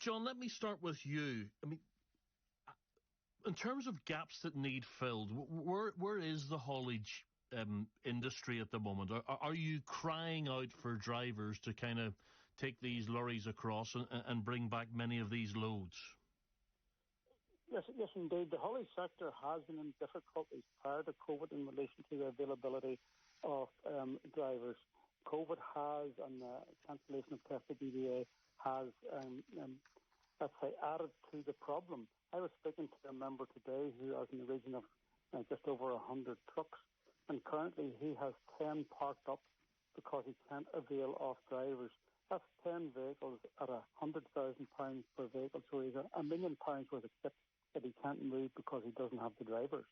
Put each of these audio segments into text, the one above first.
John, let me start with you. I mean, in terms of gaps that need filled, where is the haulage industry at the moment? Are you crying out for drivers to kind of take these lorries across and bring back many of these loads? Yes, indeed. The haulage sector has been in difficulties prior to COVID in relation to the availability of drivers. COVID has, and the cancellation of tests at DVA has, let's say, added to the problem. I was speaking to a member today who has in the region of just over 100 trucks, and currently he has 10 parked up because he can't avail of drivers. That's 10 vehicles at £100,000 per vehicle, so he's £1 million worth of kit that he can't move because he doesn't have the drivers.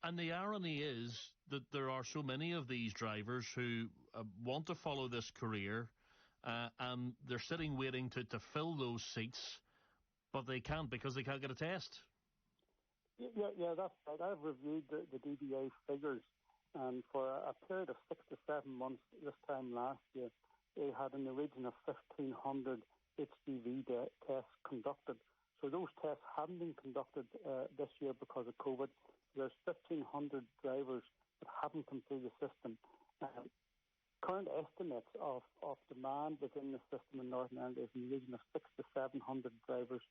And the irony is that there are so many of these drivers who want to follow this career, and they're sitting waiting to fill those seats, but they can't because they can't get a test. Yeah, that's right. I've reviewed the DVA figures, and for a period of 6 to 7 months this time last year, they had in the region of 1,500 HGV tests conducted. So those tests haven't been conducted this year because of COVID. There's 1,500 drivers that haven't come through the system. Current estimates of demand within the system in Northern Ireland is in the region of 600 to 700 drivers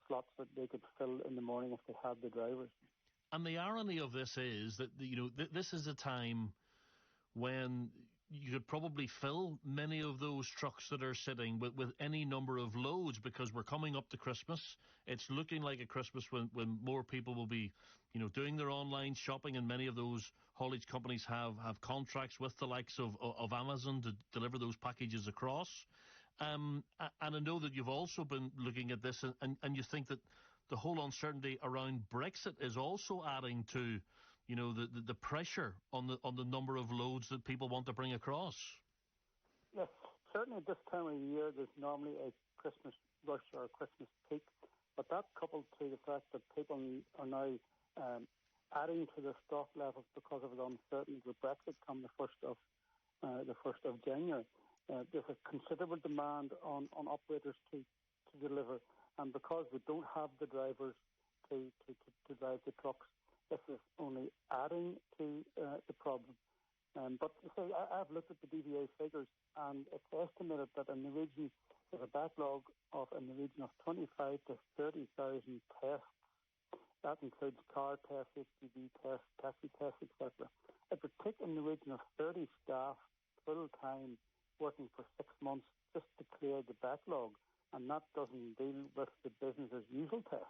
slots that they could fill in the morning if they had the drivers. And the irony of this is that this is a time when you could probably fill many of those trucks that are sitting with any number of loads, because we're coming up to Christmas. It's looking like a Christmas when more people will be, doing their online shopping, and many of those haulage companies have contracts with the likes of Amazon to deliver those packages across. And I know that you've also been looking at this, and you think that the whole uncertainty around Brexit is also adding to the pressure on the number of loads that people want to bring across. Yes, certainly at this time of year there's normally a Christmas rush or a Christmas peak, but that coupled to the fact that people are now adding to their stock levels because of the uncertainty with Brexit come the 1st of January. There's a considerable demand on operators to deliver, and because we don't have the drivers to drive the trucks, this is only adding to the problem. But I've looked at the DVA figures, and it's estimated that in the region there's a backlog of in the region of 25 to 30,000 tests. That includes car tests, HGV tests, taxi tests, etc. It would take in the region of 30 staff full time working for 6 months just to clear the backlog, and that doesn't deal with the business as usual tests.